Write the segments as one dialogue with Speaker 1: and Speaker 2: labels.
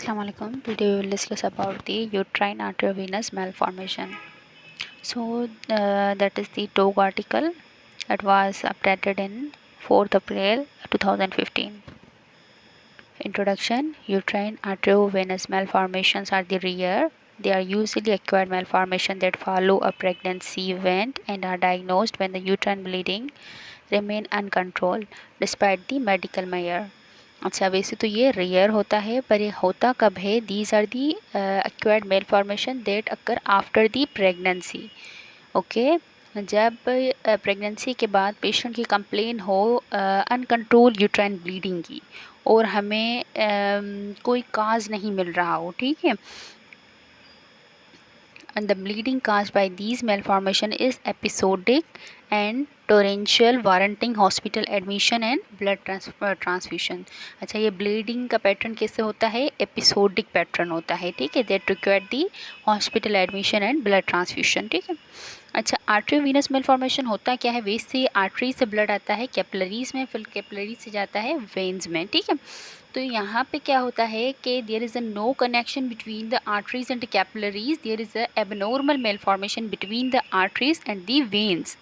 Speaker 1: Assalamu alaikum. Today we will discuss about the uterine arteriovenous malformation. That is the TOG article that was updated in 4th April 2015. Introduction. Uterine arteriovenous malformations are the rare. They are usually acquired malformations that follow a pregnancy event and are diagnosed when the uterine bleeding remain uncontrolled despite the medical measure. अच्छा, वैसे तो ये rare होता है, पर ये होता कब है? These are the acquired malformation that occur after the pregnancy. Okay, जब प्रेगनेंसी के बाद पेशेंट की कंप्लेन हो अनकंट्रोल यूट्राइन ब्लीडिंग की और हमें कोई काज नहीं मिल रहा हो, ठीक है. And the bleeding caused by these malformation is episodic and torrential, warranting hospital admission and blood transfusion. अच्छा, ये bleeding का पैटर्न कैसे होता है? एपिसोडिक पैटर्न होता है, ठीक है. That required the hospital admission and blood transfusion, ठीक है. अच्छा, आर्टरीवेनस मेलफॉर्मेशन होता क्या है? वेस से आर्टरी से ब्लड आता है कैपिलरीज में, फिर कैपिलरी से जाता है वेन्स में, ठीक है. तो यहाँ पे क्या होता है कि there is a no connection between the arteries and capillaries. There is a abnormal malformation between the arteries and the veins.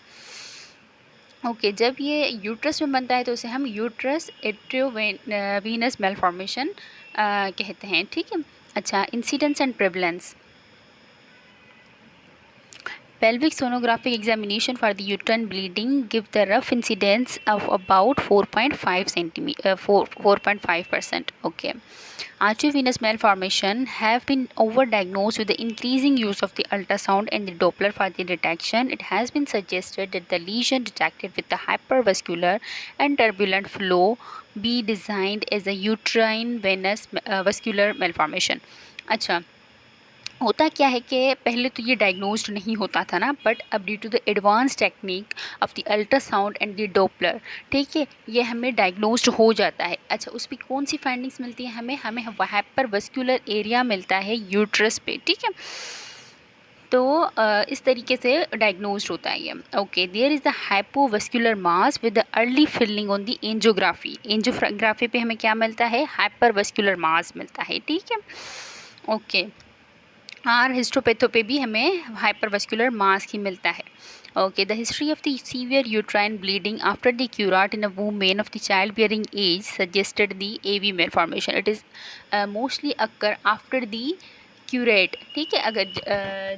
Speaker 1: Okay, जब ये यूट्रस में बनता है तो उसे हम यूट्रस एट्रियोवेनस मेलफॉर्मेशन कहते हैं, ठीक है. अच्छा, incidence and prevalence. Pelvic sonographic examination for the uterine bleeding give the rough incidence of about 4.5%. Okay. Arteriovenous malformation have been overdiagnosed with the increasing use of the ultrasound and the Doppler for the detection. It has been suggested that the lesion detected with the hypervascular and turbulent flow be designed as a uterine venous vascular malformation. अच्छा, होता क्या है कि पहले तो ये diagnosed नहीं होता था ना, बट अब due to the advance technique of the ultrasound and the Doppler, ठीक है, ये हमें डायग्नोज्ड हो जाता है. अच्छा, उस पर कौन सी फाइंडिंग्स मिलती है हमें? हाइपरवस्कुलर एरिया मिलता है यूट्रस पे, ठीक है. तो इस तरीके से डायग्नोज्ड होता है ये. Okay, there is the hypovascular mass with the early filling on the angiography. Angiography पे हमें क्या मिलता है? हाइपरवस्कुलर मास मिलता है, ठीक है. ओके, और हिस्टोपैथो पे भी हमें हाइपरवस्कुलर मास ही मिलता है. Okay, the history of the severe uterine bleeding after the curette in a women of the child bearing age suggested the AV malformation. It is mostly occur after the curette, ठीक है. अगर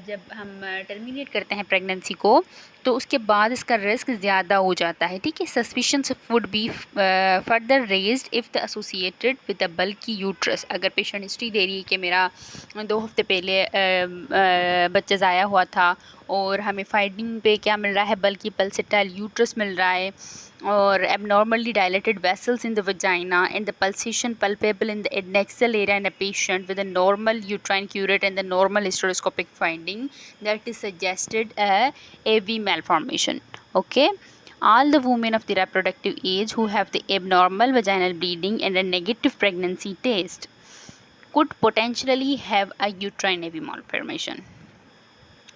Speaker 1: जब हम टर्मिनेट करते हैं pregnancy को तो उसके बाद इसका रिस्क ज़्यादा हो जाता है, ठीक है. Suspicions would be further raised if the associated with the bulky uterus. अगर पेशेंट हिस्ट्री दे रही है कि मेरा 2 हफ्ते पहले बच्चा ज़ाया हुआ था और हमें फाइंडिंग पे क्या मिल रहा है? बल्कि पल्सेटाइल यूट्रस मिल रहा है और abnormally dilated vessels in the vagina and the pulsation palpable in the adnexal area in a patient with a normal uterine curate and the normal hysteroscopic finding, that is suggested a AV malformation. Okay, all the women of the reproductive age who have the abnormal vaginal bleeding and a negative pregnancy test could potentially have a uterine AV malformation.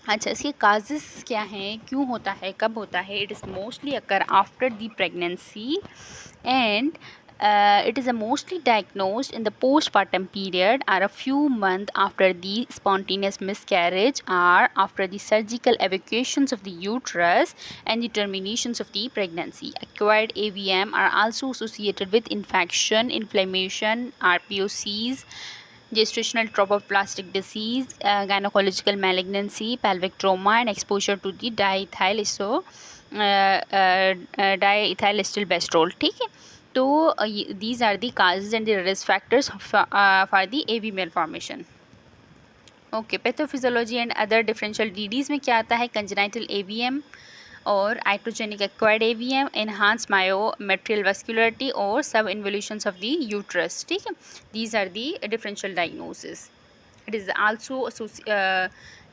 Speaker 1: अच्छा, इसके causes क्या हैं? क्यों होता है? कब होता है? It is mostly occur after the pregnancy and it is mostly diagnosed in the postpartum period or a few months after the spontaneous miscarriage or after the surgical evacuations of the uterus and the terminations of the pregnancy. Acquired AVM are also associated with infection, inflammation, RPOCs, gestational trophoblastic disease, gynecological malignancy, pelvic trauma, and exposure to the diethyl estylbestrol, ठीक है. तो these are the causes and the risk factors for the AV malformation. Okay, pathophysiology and other differential DDs में क्या आता है? Congenital AVM और iatrogenic acquired AVM, enhance myometrial vascularity और sub involutions of the uterus, ठीक है. These are the differential diagnosis. It is also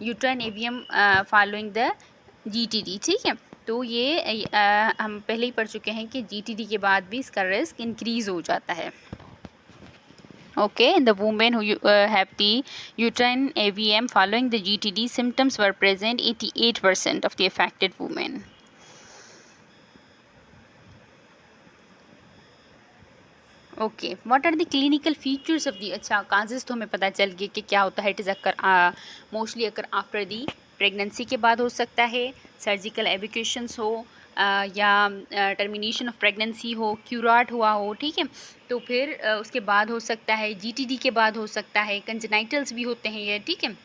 Speaker 1: uterine AVM following the GTD, ठीक है. तो ये हम पहले ही पढ़ चुके हैं कि GTD के बाद भी इसका रिस्क इंक्रीज़ हो जाता है. Okay, in the women who have the uterine AVM following the GTD, symptoms were present 88% of the affected women. Okay, what are the clinical features of the, अच्छा काजेज़ तो हमें पता चल गया कि क्या होता है। It is occur mostly occur after the pregnancy के बाद हो सकता है, सर्जिकल एविक्यूशंस हो या टर्मिनेशन ऑफ प्रेगनेंसी हो, क्यूराट हुआ हो, ठीक है। तो फिर उसके बाद हो सकता है, जीटीडी के बाद हो सकता है, कंजेनाइटल्स भी होते हैं ये, ठीक है।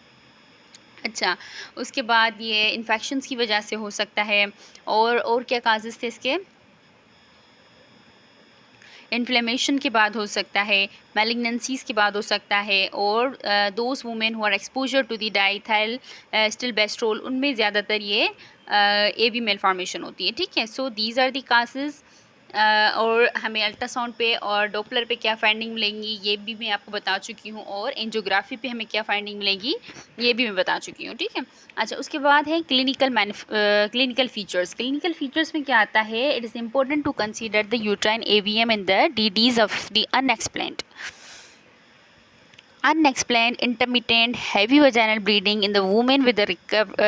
Speaker 1: अच्छा, उसके बाद ये इन्फेक्शंस की वजह से हो सकता है। और क्या काजेज़ थे इसके, इन्फ्लेमेशन के बाद हो सकता है, मैलिग्नेंसीज के बाद हो सकता है, और those women who are exposure to the डाइथाइल स्टिलबेस्ट्रोल, उनमें ज़्यादातर ये एवी मेल फॉर्मेशन होती है, ठीक है। So these are the cases. और हमें अल्ट्रासाउंड पे और डॉपलर पे क्या फाइंडिंग मिलेंगी ये भी मैं आपको बता चुकी हूँ, और एंजियोग्राफी पे हमें क्या फाइंडिंग मिलेगी ये भी मैं बता चुकी हूँ, ठीक है। अच्छा, उसके बाद है क्लिनिकल फीचर्स। क्लिनिकल फीचर्स में क्या आता है, it is important to consider the uterine AVM in the DDs of the unexplained intermittent heavy vaginal bleeding in the women with the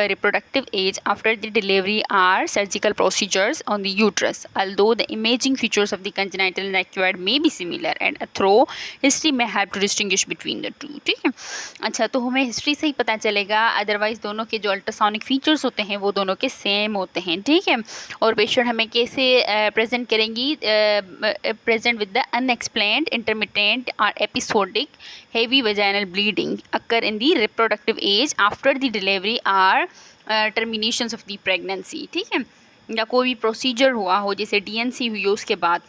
Speaker 1: reproductive age after the delivery are surgical procedures on the uterus. Although the imaging features of the congenital and acquired may be similar, and a thorough history may help to distinguish between the two, ठीक है। अच्छा, तो हमें history से ही पता चलेगा, otherwise दोनों के जो अल्ट्रासोनिक फीचर्स होते हैं वो दोनों के सेम होते हैं, ठीक है। और पेशेंट हमें कैसे प्रेजेंट करेंगी, present with the unexplained intermittent और episodic heavy vaginal bleeding occur in the reproductive age after the delivery or terminations of the pregnancy, ठीक है। या कोई भी प्रोसीजर हुआ हो, जैसे डीएनसी हुई हो उसके बाद।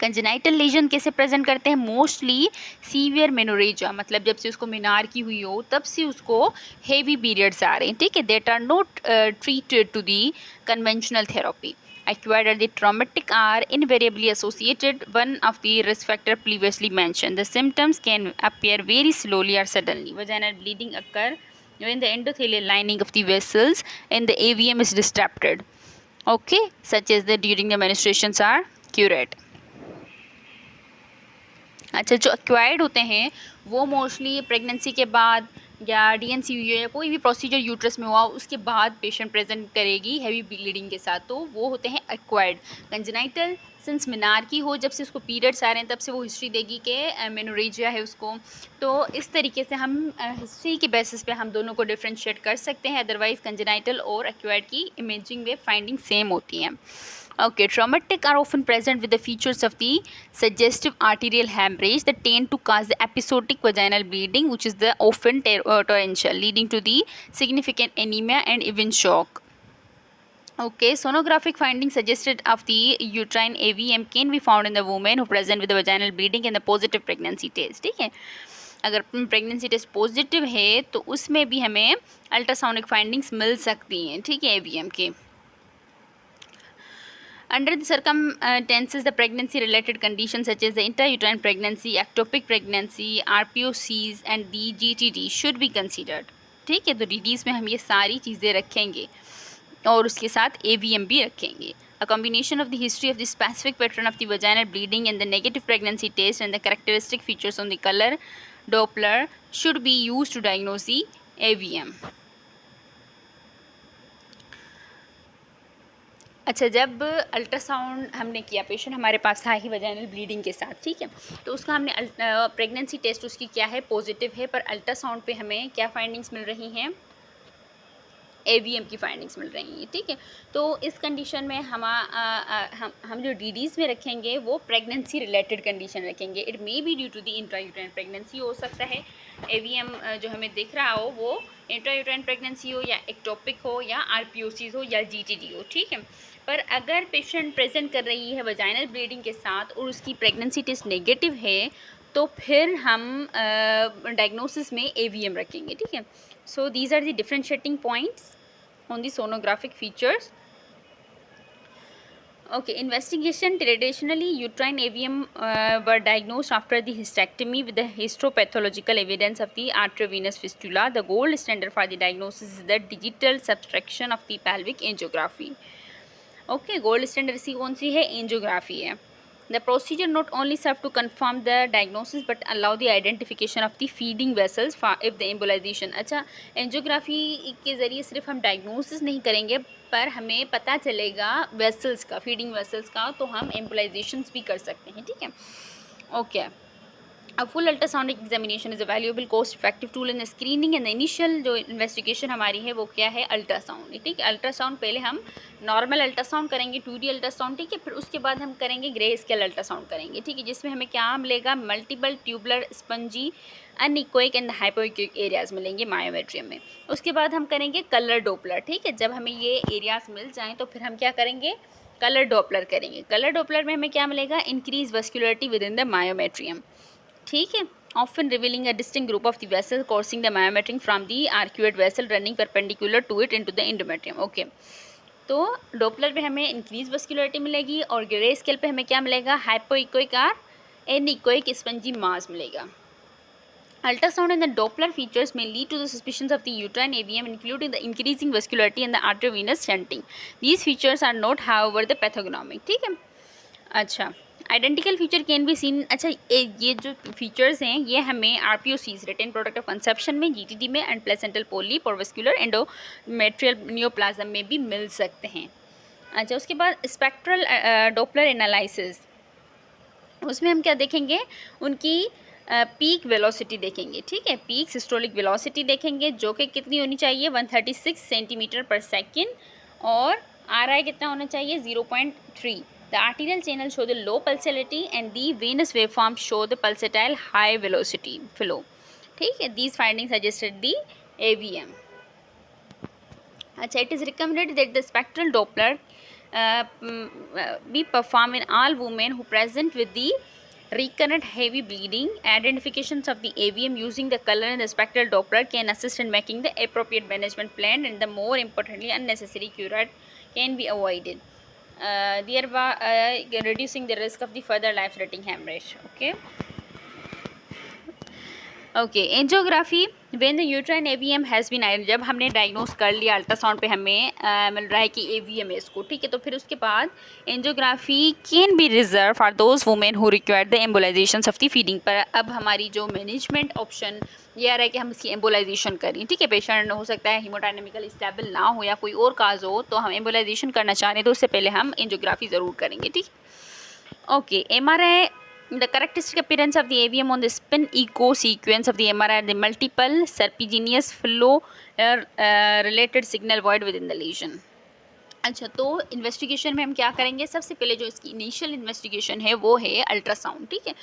Speaker 1: कंजेनाइटल लेजन कैसे प्रेजेंट करते हैं, मोस्टली सीवियर मेनोरेजा, मतलब जब से उसको मीनार की हुई हो तब से उसको हेवी पीरियड्स आ रहे हैं, ठीक है। That are not treated to the conventional therapy acquired at the traumatic are invariably associated one of the risk factor previously mentioned. The symptoms can appear very slowly or suddenly. Vaginal bleeding occur when the endothelial lining of the vessels in the AVM is disrupted, okay, such as the during the menstruations are curate. अच्छा, जो acquired होते हैं वो mostly pregnancy के बाद या DNC हुई है या कोई भी प्रोसीजर यूट्रस में हुआ उसके बाद पेशेंट प्रेजेंट करेगी हैवी ब्लीडिंग के साथ, तो वो होते हैं एक्वायर्ड। कंजेनाइटल सिंस मीनार की हो, जब से उसको पीरियड्स आ रहे हैं तब से वो हिस्ट्री देगी कि मेनोरेजिया है उसको। तो इस तरीके से हम हिस्ट्री के बेसिस पे हम दोनों को डिफ्रेंशिएट कर सकते हैं, अदरवाइज कंजेनाइटल और एक्वायर्ड की इमेजिंग में फाइंडिंग सेम होती हैं। Okay, traumatic are often present with the features of the suggestive arterial hemorrhage that tend to cause the episodic vaginal bleeding, which is the often torrential, leading to the significant anemia and even shock. Okay, sonographic findings suggested of the uterine AVM can be found in the women who present with the vaginal bleeding and the positive pregnancy test, ठीक है। अगर pregnancy test positive है तो उसमें भी हमें अल्ट्रासाउनिक findings मिल सकती हैं, ठीक है, एवीएम के। Under the circumstances, the pregnancy-related conditions such as the intrauterine pregnancy, ectopic pregnancy, RPOCs and the GTD should be considered, ठीक है। तो DDs में हम ये सारी चीज़ें रखेंगे और उसके साथ AVM भी रखेंगे। A combination of the history of the specific pattern of the vaginal bleeding and the negative pregnancy test and the characteristic features on the color Doppler should be used to diagnose the AVM. अच्छा, जब ultrasound हमने किया, patient हमारे पास था ही vaginal bleeding के साथ, ठीक है, तो उसका हमने प्रेगनेंसी टेस्ट उसकी क्या है, पॉजिटिव है, पर अल्ट्रासाउंड पे हमें क्या फाइंडिंग्स मिल रही हैं, एवीएम की फाइंडिंग्स मिल रही हैं, ठीक है। तो इस कंडीशन में हम जो डीडीज़ में रखेंगे वो प्रेगनेंसी रिलेटेड कंडीशन रखेंगे। It may be due to the intrauterine pregnancy हो सकता है, एवीएम जो हमें दिख रहा हो वो इंट्रायूटेराइन प्रेगनेंसी हो या एक्टोपिक हो या आरपीओसीज हो या जीटीडी हो, ठीक है। पर अगर पेशेंट प्रेजेंट कर रही है वजाइनल ब्लीडिंग के साथ और उसकी प्रेगनेंसी टेस्ट नेगेटिव है तो फिर हम डायग्नोसिस में एवीएम रखेंगे, ठीक है। So these are the differentiating points on the sonographic features. Okay, investigation traditionally uterine AVM were diagnosed after the hysterectomy with the histopathological evidence of the arteriovenous fistula. The gold standard for the diagnosis is the digital subtraction of the pelvic angiography. Okay, gold standard सी कौन सी है, angiography है। The procedure not only serve to confirm the diagnosis but allow the identification of the feeding vessels if the embolization। अच्छा, angiography के ज़रिए सिर्फ हम diagnosis नहीं करेंगे पर हमें पता चलेगा वेसल्स का, फीडिंग वेसल्स का, तो हम एम्बोलाइजेशंस भी कर सकते हैं, ठीक है। Okay, A full ultrasonic examination is a valuable cost-effective tool in screening and the initial जो investigation हमारी है वो क्या है, अल्ट्रासाउंड। ठीक है, अल्ट्रासाउंड पहले हम नॉर्मल अल्ट्रासाउंड करेंगे, 2D अल्ट्रासाउंड, ठीक है, फिर उसके बाद हम करेंगे ग्रे स्केल अल्ट्रासाउंड करेंगे, ठीक है, जिसमें हमें क्या मिलेगा, multiple tubular spongy anechoic and hypoechoic areas मिलेंगे मायोमेट्रियम में। उसके बाद हम करेंगे कलर डोपलर। ठीक है, जब हमें ये एरियाज मिल जाएँ तो फिर हम क्या करेंगे, कलर डोपलर करेंगे। कलर डोपलर में हमें क्या मिलेगा, increase vascularity with in the myometrium. ठीक है, often revealing a distinct group of the vessel crossing the myometrium from the arcuate vessel running perpendicular to it into the endometrium। Okay, तो Doppler पे हमें increase vascularity मिलेगी और grey scale पे हमें क्या मिलेगा, हाइपोइक्विक और एनीक्विक स्पंजी मास मिलेगा। Ultrasound and the Doppler features may lead to the suspicions of the uterine AVM, including the increasing vascularity and the arteriovenous stenting. These features are not, however, the pathognomic। ठीक है, अच्छा, identical feature can be seen. अच्छा, ये जो features हैं ये हमें RPOCs retained product of conception में, GTD में एंड प्लेसेंटल पोलिप और वेस्कुलर एंडोमेट्रियल नियोप्लाज्म में भी मिल सकते हैं। अच्छा, उसके बाद स्पेक्ट्रल डोपलर एनालिसिस, उसमें हम क्या देखेंगे, उनकी पीक वेलोसिटी देखेंगे। ठीक है, पीक सिस्टोलिक वेलोसिटी देखेंगे जो कि कितनी होनी चाहिए, 136 सेंटीमीटर पर सेकेंड, और RI कितना होना चाहिए, 0.3। The arterial channel show the low pulsatility and the venous waveform show the pulsatile high velocity flow। ठीक है, these findings suggested the AVM। अच्छा, it is recommended that the spectral Doppler be performed in all women who present with the recurrent heavy bleeding. Identifications of the AVM using the color and the spectral Doppler can assist in making the appropriate management plan, and the more importantly unnecessary cure can be avoided, thereby reducing the risk of the further life-threatening hemorrhage। Okay, okay, angiography when the uterine AVM has been, जब हमने diagnose कर लिया ultrasound पे हमें मिल रहा है कि AVM है इसको, ठीक है, तो फिर उसके बाद angiography can be reserve for those women who require the embolisation of the feeding. पर अब हमारी जो मैनेजमेंट ऑप्शन ये आ रहा है कि हम इसकी एम्बोलाइजेशन करें। ठीक है, पेशेंट हो सकता है हीमोडायनेमिकल स्टेबल ना हो या कोई और काज हो, तो हम एम्बोलाइजेशन करना चाह रहे हैं तो उससे पहले हम एंजियोग्राफी ज़रूर करेंगे। ठीक, okay, MRI, the characteristic appearance of the AVM on the spin echo sequence of the MRI are the multiple serpiginous flow related signal void within the lesion। अच्छा, तो इन्वेस्टिगेशन में हम क्या करेंगे, सबसे पहले जो इसकी इनिशियल इन्वेस्टिगेशन है वो है अल्ट्रासाउंड। ठीक है,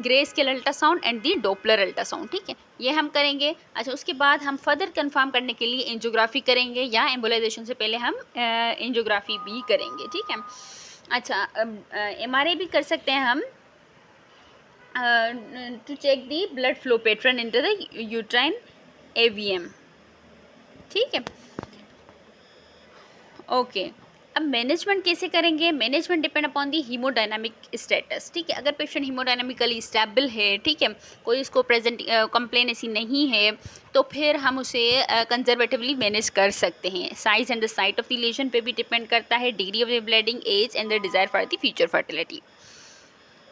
Speaker 1: grey scale ultrasound and the Doppler ultrasound. ठीक है, ये हम करेंगे। अच्छा, उसके बाद हम फर्दर कंफर्म करने के लिए एंजियोग्राफी करेंगे या एम्बोलाइजेशन से पहले हम एंजियोग्राफी भी करेंगे। ठीक है, अच्छा, MRI भी कर सकते हैं हम to check the blood flow pattern into the uterine AVM। ठीक है, ओके, अब मैनेजमेंट कैसे करेंगे, management depend upon the haemodynamic status. ठीक है, अगर पेशेंट हीमोडायनामिकली स्टेबल है, ठीक है, कोई इसको प्रेजेंट कंप्लेन ऐसी नहीं है, तो फिर हम उसे कंजर्वेटिवली मैनेज कर सकते हैं। Size and the site of the lesion पे भी डिपेंड करता है, degree of the bleeding, age and the desire for the future fertility.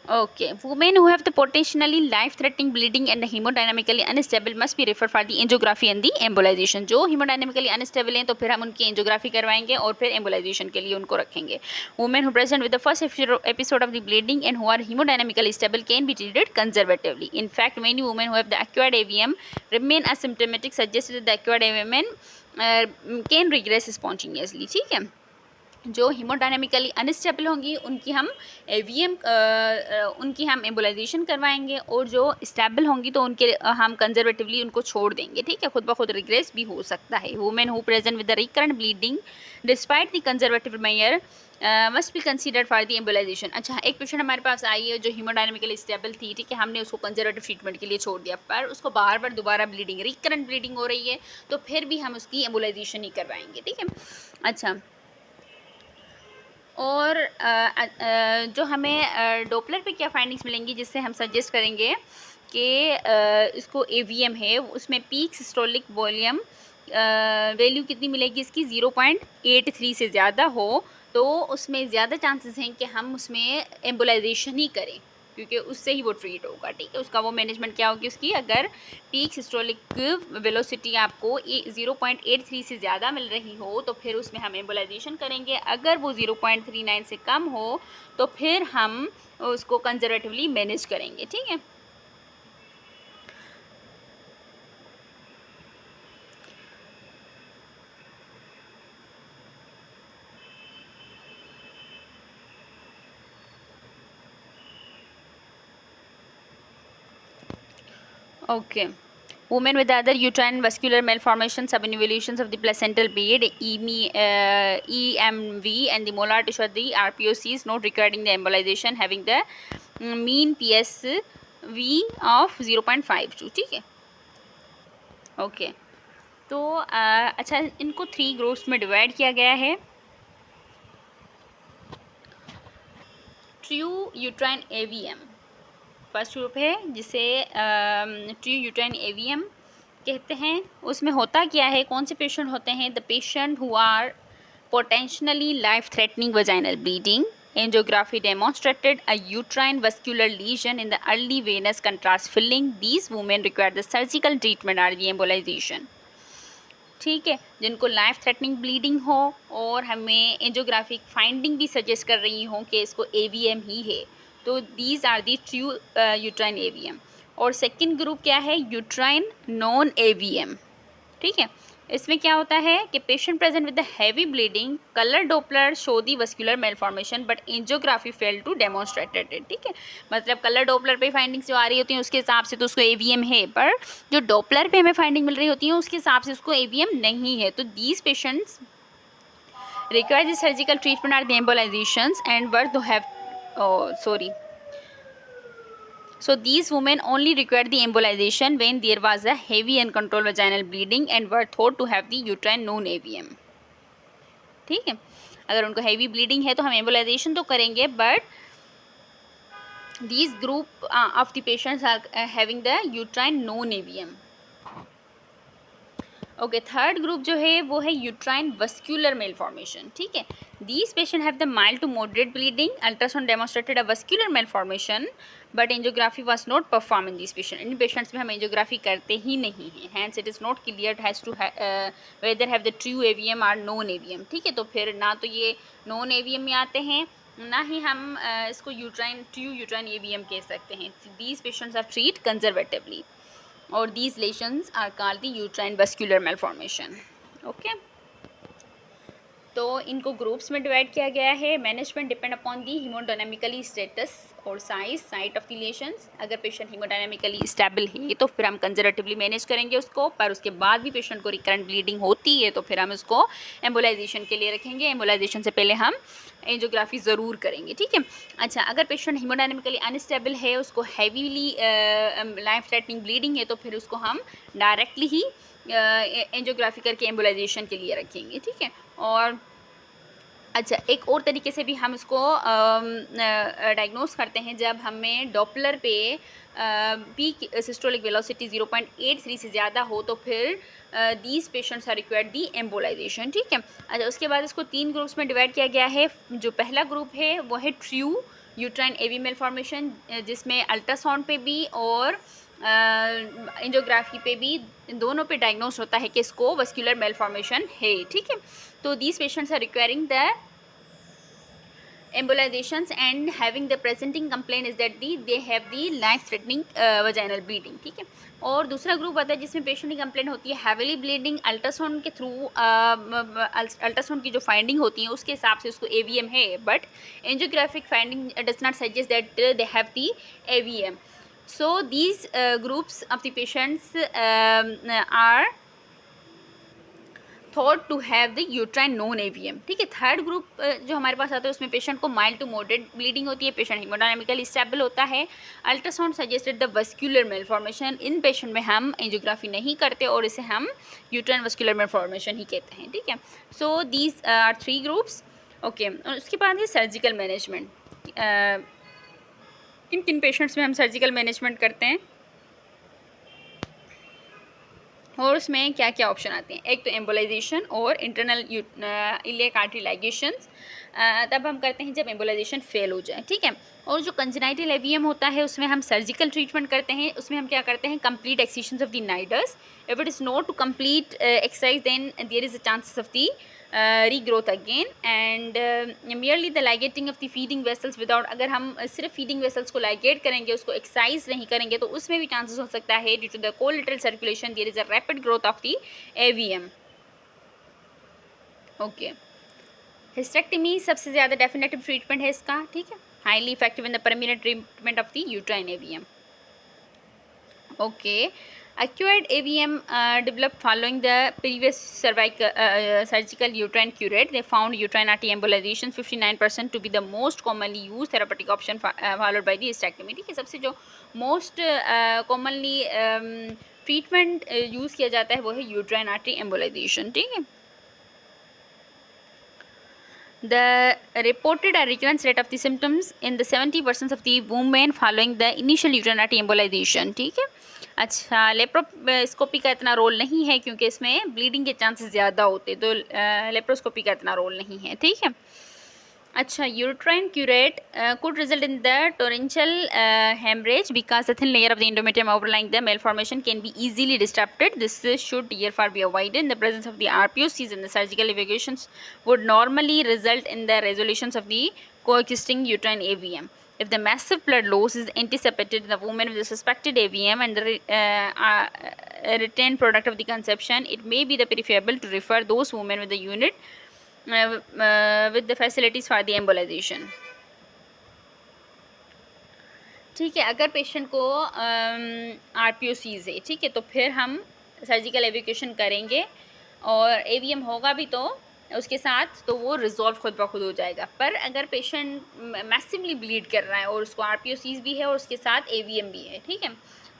Speaker 1: Okay, women who have the potentially life-threatening bleeding and the hemodynamically unstable must be referred for the angiography and the embolization। जो hemodynamically unstable हैं तो फिर हम उनकी angiography करवाएंगे और फिर embolisation के लिए उनको रखेंगे। Women who present with the first episode of the bleeding and who are hemodynamically stable can be treated conservatively। In fact, many women who have the acquired AVM remain asymptomatic, suggesting that the acquired AVM can regress spontaneously। ठीक है, जो हीमोडायनामिकली unstable होंगी उनकी हम AVM उनकी हम embolisation करवाएंगे, और जो स्टेबल होंगी तो उनके हम कंजर्वेटिवली उनको छोड़ देंगे। ठीक है, खुद ब खुद रिग्रेस भी हो सकता है। Women who present with the recurrent bleeding despite the conservative measure must be considered for the embolization. अच्छा, एक पेशेंट हमारे पास आई है जो हीमोडायनामिकली स्टेबल थी, ठीक है, हमने उसको कंजर्वेटिव ट्रीटमेंट के लिए छोड़ दिया, पर उसको बार बार दोबारा ब्लीडिंग, रिकरेंट ब्लीडिंग हो रही है, तो फिर भी हम उसकी एम्बोलाइजेशन ही करवाएंगे। ठीक है, अच्छा, और जो हमें डोपलर पे क्या फाइंडिंग्स मिलेंगी जिससे हम सजेस्ट करेंगे कि इसको AVM है, उसमें पीक सिस्टोलिक वॉल्यूम वैल्यू कितनी मिलेगी इसकी, 0.83 से ज़्यादा हो तो उसमें ज़्यादा चांसेस हैं कि हम उसमें एम्बोलाइजेशन ही करें, क्योंकि उससे ही वो ट्रीट होगा, ठीक है। उसका वो मैनेजमेंट क्या होगी उसकी, अगर पीक सिस्टोलिक वेलोसिटी आपको 0.83 से ज़्यादा मिल रही हो तो फिर उसमें हम एम्बोलाइजेशन करेंगे। अगर वो 0.39 से कम हो तो फिर हम उसको कंजर्वेटिवली मैनेज करेंगे, ठीक है। Okay. Women with other uterine vascular malformation, subinvolutions of the placental bead, EMV, and the molar tissue of the RPOCs, not requiring the embolization, having the mean PSV of 0.52, ठीक है। Okay, तो अच्छा, इनको 3 groups में divide किया गया है। True uterine AVM first group है, जिसे ट्रू यूट्राइन एवीएम कहते हैं। उसमें होता क्या है, कौन से पेशेंट होते हैं, the patient who are potentially life threatening vaginal bleeding, angiography demonstrated a uterine vascular lesion in the early venous contrast filling, these women require the surgical treatment are the embolization, ठीक है। जिनको life threatening bleeding हो और हमें angiographic finding भी suggest कर रही हो कि इसको एवीएम ही है, तो these are the true uterine AVM. और सेकंड ग्रुप क्या है, यूट्राइन नॉन एवीएम, ठीक है। इसमें क्या होता है कि patient present with the heavy bleeding, colour Doppler show the vascular malformation but angiography fail to demonstrated it, ठीक है। मतलब कलर डोपलर पे फाइंडिंग्स जो आ रही होती हैं उसके हिसाब से तो उसको एवीएम है, पर जो डोपलर पे हमें फाइंडिंग मिल रही होती है उसके हिसाब से उसको एवीएम नहीं है। तो these patients require the surgical treatment are the embolisations and were to have So these women only required the embolization when there was a heavy uncontrolled vaginal bleeding and were thought to have the uterine non-AVM, ठीक है। अगर उनको heavy bleeding है तो हम embolization तो करेंगे, but these group of the patients are having the uterine non-AVM। Okay, third group जो है वो है यूट्राइन वस्क्यूलर मेलफॉर्मेशन, ठीक है। These patient have the mild to moderate bleeding, ultrasound demonstrated a vascular malformation but angiography was not perform in this patient. इन patients में हम angiography करते ही नहीं हैं, hence it is not clear has to whether have the true AVM और non AVM, ठीक है। तो फिर ना तो ये नॉन एवीएम में आते हैं, ना ही हम इसको ट्रू यूट्राइन एवीएम कह सकते हैं। These patients are treat conservatively और these lesions are called the uterine vascular malformation, okay। तो इनको ग्रुप्स में डिवाइड किया गया है। Management depend upon the haemodynamically status और साइट ऑफ द लेशंस। अगर पेशेंट हीमोडायनामिकली स्टेबल है तो फिर हम कंजर्वेटिवली मैनेज करेंगे उसको, पर उसके बाद भी पेशेंट को रिकरेंट ब्लीडिंग होती है तो फिर हम उसको एम्बोलाइजेशन के लिए रखेंगे। एम्बोलाइजेशन से पहले हम एंजियोग्राफी ज़रूर करेंगे, ठीक है। अच्छा, अगर पेशेंट हीमोडायनामिकली अनस्टेबल है, उसको हैवीली लाइफ थ्रेटनिंग ब्लीडिंग है, तो फिर उसको हम डायरेक्टली ही एंजियोग्राफी करके एम्बोलाइजेशन के लिए रखेंगे, ठीक है। और अच्छा, एक और तरीके से भी हम इसको डायग्नोस करते हैं, जब हमें डॉपलर पे पीक सिस्टोलिक वेलोसिटी 0.83 से ज़्यादा हो तो फिर these patients are required the embolisation, ठीक है। अच्छा, उसके बाद इसको 3 ग्रुप्स में डिवाइड किया गया है। जो पहला ग्रुप है वो है ट्रू यूट्राइन एवी मेलफॉर्मेशन, जिसमें अल्ट्रासाउंड पे भी और एंजियोग्राफी पे भी, दोनों पे डायग्नोस होता है कि इसको वस्कुलर मेलफॉर्मेशन है, ठीक है। तो these patients are requiring the embolizations and having the presenting complaint is that they have the life threatening vaginal bleeding, ठीक है। और दूसरा ग्रुप आता है जिसमें पेशेंट की कंप्लेंट होती है हैवीली ब्लीडिंग, अल्ट्रासाउंड के थ्रू अल्ट्रासाउंड की जो फाइंडिंग होती है उसके हिसाब से उसको एवीएम है, but angiographic finding does not suggest that they have the AVM. So these groups of the patients are thought to have the uterine non AVM, ठीक है। थर्ड ग्रुप जो हमारे पास आता है उसमें पेशेंट को माइल्ड टू मॉडरेट ब्लीडिंग होती है, पेशेंट हीमोडायनामिकली स्टेबल होता है, ultrasound suggested the vascular malformation. In patient में हम एंजियोग्राफी नहीं करते और इसे हम यूट्राइन वस्कुलर मेलफॉर्मेशन ही कहते हैं, ठीक है। So these are 3 groups, okay. और उसके बाद है सर्जिकल मैनेजमेंट। किन किन पेशेंट्स में हम सर्जिकल मैनेजमेंट करते हैं, और उसमें क्या क्या ऑप्शन आते हैं, एक तो एम्बोलाइजेशन और इंटरनल इलियक आर्टरी लाइगेशंस, तब हम करते हैं जब एम्बोलाइजेशन फेल हो जाए, ठीक है। और जो कंजेनाइटल एवीएम होता है उसमें हम सर्जिकल ट्रीटमेंट करते हैं, उसमें हम क्या करते हैं, complete excisions of the nidus. If it is not to complete exercise then there is a chances of the regrowth again and merely the ligating of the feeding vessels without, अगर हम सिर्फ फीडिंग वेसल्स को ligate करेंगे, उसको exercise नहीं करेंगे, तो उसमें भी चांसेस हो सकता है due to the collateral circulation there is a rapid growth of the AVM. Okay, hysterectomy सबसे ज़्यादा डेफिनेटिव ट्रीटमेंट है इसका, ठीक है, highly effective in the permanent treatment of the uterine AVM. Okay, acquired AVM developed following the previous surgical uterine curate. They found uterine artery embolization 59% to be the most commonly used therapeutic option followed by the hysterectomy. ठीक है, सबसे जो most commonly treatment use किया जाता है वो है uterine artery embolization, ठीक है। The reported a recurrence rate of the symptoms in the 70% of the women following the initial uterine artery embolization, ठीक है। अच्छा, लेप्रोस्कोपी का इतना रोल नहीं है क्योंकि इसमें ब्लीडिंग के चांसेस ज़्यादा होते, तो लेप्रोस्कोपी का इतना रोल नहीं है, ठीक है। अच्छा, uterine curate could result in the torrential hemorrhage because the thin layer of the endometrium overlying the malformation can be easily disrupted. This should therefore be avoided. In the presence of the RPOCs and the surgical evacuations would normally result in the resolutions of the coexisting uterine AVM. If the massive blood loss is anticipated in the woman with the suspected AVM and the retained product of the conception, it may be the preferable to refer those women with the unit with the facilities for the embolization, ठीक है। अगर patient को RPOCs है, ठीक है, तो फिर हम सर्जिकल एविक्यूशन करेंगे और AVM होगा भी तो उसके साथ, तो वो रिजॉल्व खुद ब खुद हो जाएगा। पर अगर पेशेंट मैसिवली ब्लीड कर रहा है और उसको RPOCs भी है और उसके साथ AVM भी है, ठीक है,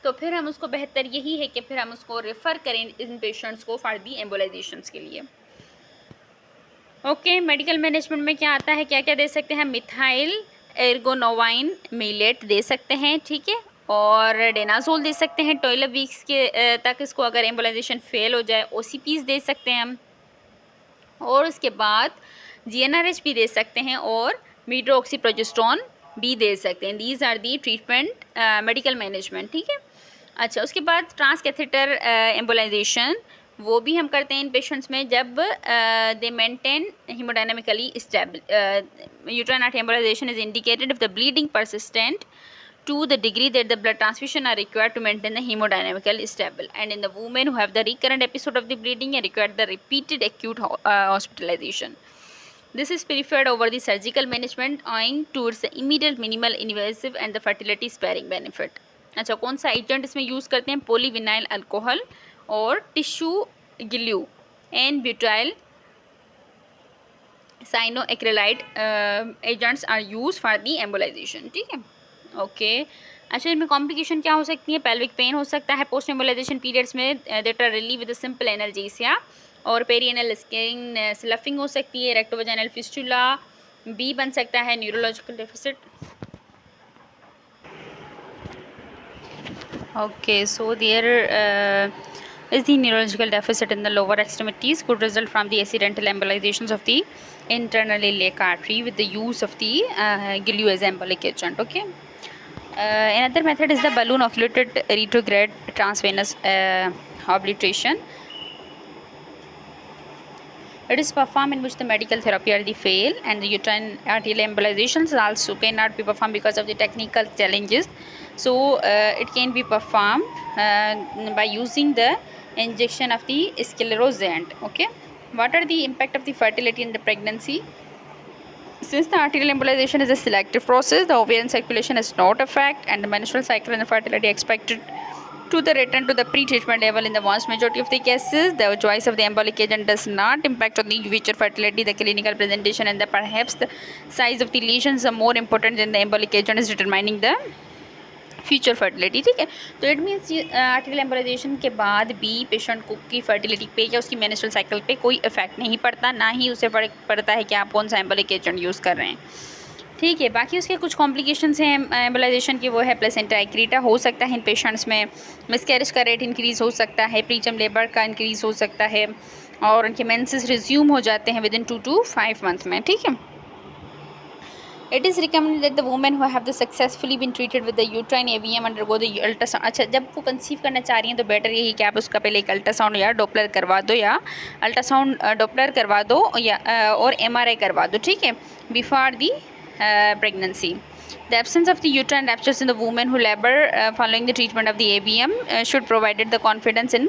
Speaker 1: तो फिर हम उसको बेहतर यही है कि फिर हम उसको रेफ़र करें इन पेशेंट्स को फॉर दी एम्बोलाइजेशंस के लिए। ओके, मेडिकल मैनेजमेंट में क्या आता है, क्या क्या दे सकते हैं, मिथाइल एर्गोनोवाइन मिलेट दे सकते हैं, ठीक है, और डेनाजोल दे सकते हैं 12 वीक्स के तक इसको, अगर एम्बोलाइजेशन फेल हो जाए। OCPs दे सकते हैं हम, और उसके बाद GnRH भी दे सकते हैं और मीड्रोक्सीप्रोजेस्टेरोन भी दे सकते हैं। These are the treatment medical management, ठीक है। अच्छा, उसके बाद ट्रांस कैथेटर एम्बोलाइजेशन, वो भी हम करते हैं इन पेशेंट्स में जब they maintain haemodynamically stable. Uterine artery embolisation is indicated if the bleeding persistent to the degree that the blood transfusion are required to maintain the hemodynamical stable, and in the women who have the recurrent episode of the bleeding and require the repeated acute hospitalization. This is preferred over the surgical management owing towards the immediate minimal invasive and the fertility sparing benefit. अच्छा, कौन सा agent इसमें use करते हैं, polyvinyl alcohol और tissue glue and butyl cyanoacrylate agents are use for the embolisation, ठीक है। Okay, अच्छा, इनमें कॉम्प्लिकेशन क्या हो सकती है, पेल्विक पेन हो सकता है पोस्ट एम्बोलाइजेशन पीरियड्स में that are relieve with simple analgesia, और पेरिएनल स्किन स्लफिंग हो सकती है, रेक्टोवेजाइनल फिस्टुला भी बन सकता है, neurological deficit. Okay, so there is the neurological deficit in the lower extremities could result from the accidental embolizations of the internal iliac artery with the use of the glue as embolic agent. Okay, another method is the balloon occluded retrograde transvenous obliteration. It is performed in which the medical therapy are the fail, and the uterine arterial embolizations also cannot be performed because of the technical challenges. So it can be performed by using the injection of the sclerosant. Okay, what are the impact of the fertility in the pregnancy? Since the arterial embolization is a selective process, the ovarian circulation is not affected, and the menstrual cycle and the fertility expected to the return to the pre-treatment level in the vast majority of the cases. The choice of the embolic agent does not impact on the future fertility. The clinical presentation and the perhaps the size of the lesions are more important than the embolic agent is determining the future fertility, ठीक है। तो it means article embolisation के बाद भी patient को की fertility पे या उसकी मेंस्ट्रुअल साइकिल पे कोई इफेक्ट नहीं पड़ता, ना ही उसे फर्क पड़ता है कि आप कौन सा एम्बोलिक एजेंट यूज़ कर रहे हैं, ठीक है। बाकी उसके कुछ कॉम्प्लिकेशंस हैं एम्बोलाइजेशन की, वो है प्लेसेंटा एक्रीटा हो सकता है इन पेशेंट्स में, मिसकैरेज का रेट इंक्रीज़ हो सकता है, प्रीटर्म लेबर का इंक्रीज़ हो सकता है, और उनके मेंसेस रिज्यूम हो जाते हैं विदिन 2 to 5 मंथ में। ठीक है। It is recommended that the women who have successfully been treated with the uterine AVM undergo the ultrasound। अच्छा, जब वो कंसीव करना चाह रही हैं तो बेटर यही कि आप उसका पहले एक अल्ट्रासाउंड या डॉपलर करवा दो, या अल्ट्रासाउंड डॉपलर करवा दो या और MRI करवा दो। ठीक है, before the pregnancy। The absence of the uterine ruptures in the women who labor following the treatment of the AVM should provided the confidence in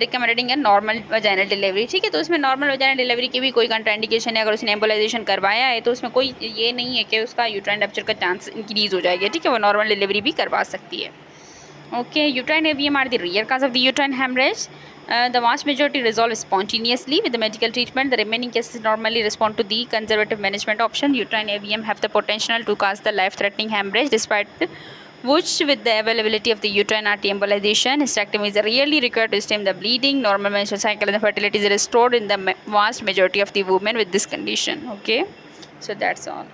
Speaker 1: recommending a normal vaginal delivery। ठीक है, तो उसमें normal vaginal delivery की भी कोई contraindication है, अगर उसने एम्बोलाइजेशन करवाया है तो उसमें कोई ये नहीं है कि उसका यूट्राइन रप्चर का चांस इंक्रीज़ हो जाएगा। ठीक है, वो नॉर्मल डिलीवरी भी करवा सकती है। Okay, uterine AVM are the rare cause of the uterine hemorrhage. The vast majority resolve spontaneously with the medical treatment. The remaining cases normally respond to the conservative management option. Uterine AVM have the potential to cause the life-threatening hemorrhage, despite which, with the availability of the uterine artery embolization, hysterectomy is really required to stem the bleeding. Normal menstrual cycle and the fertility is restored in the vast majority of the women with this condition. Okay, so that's all.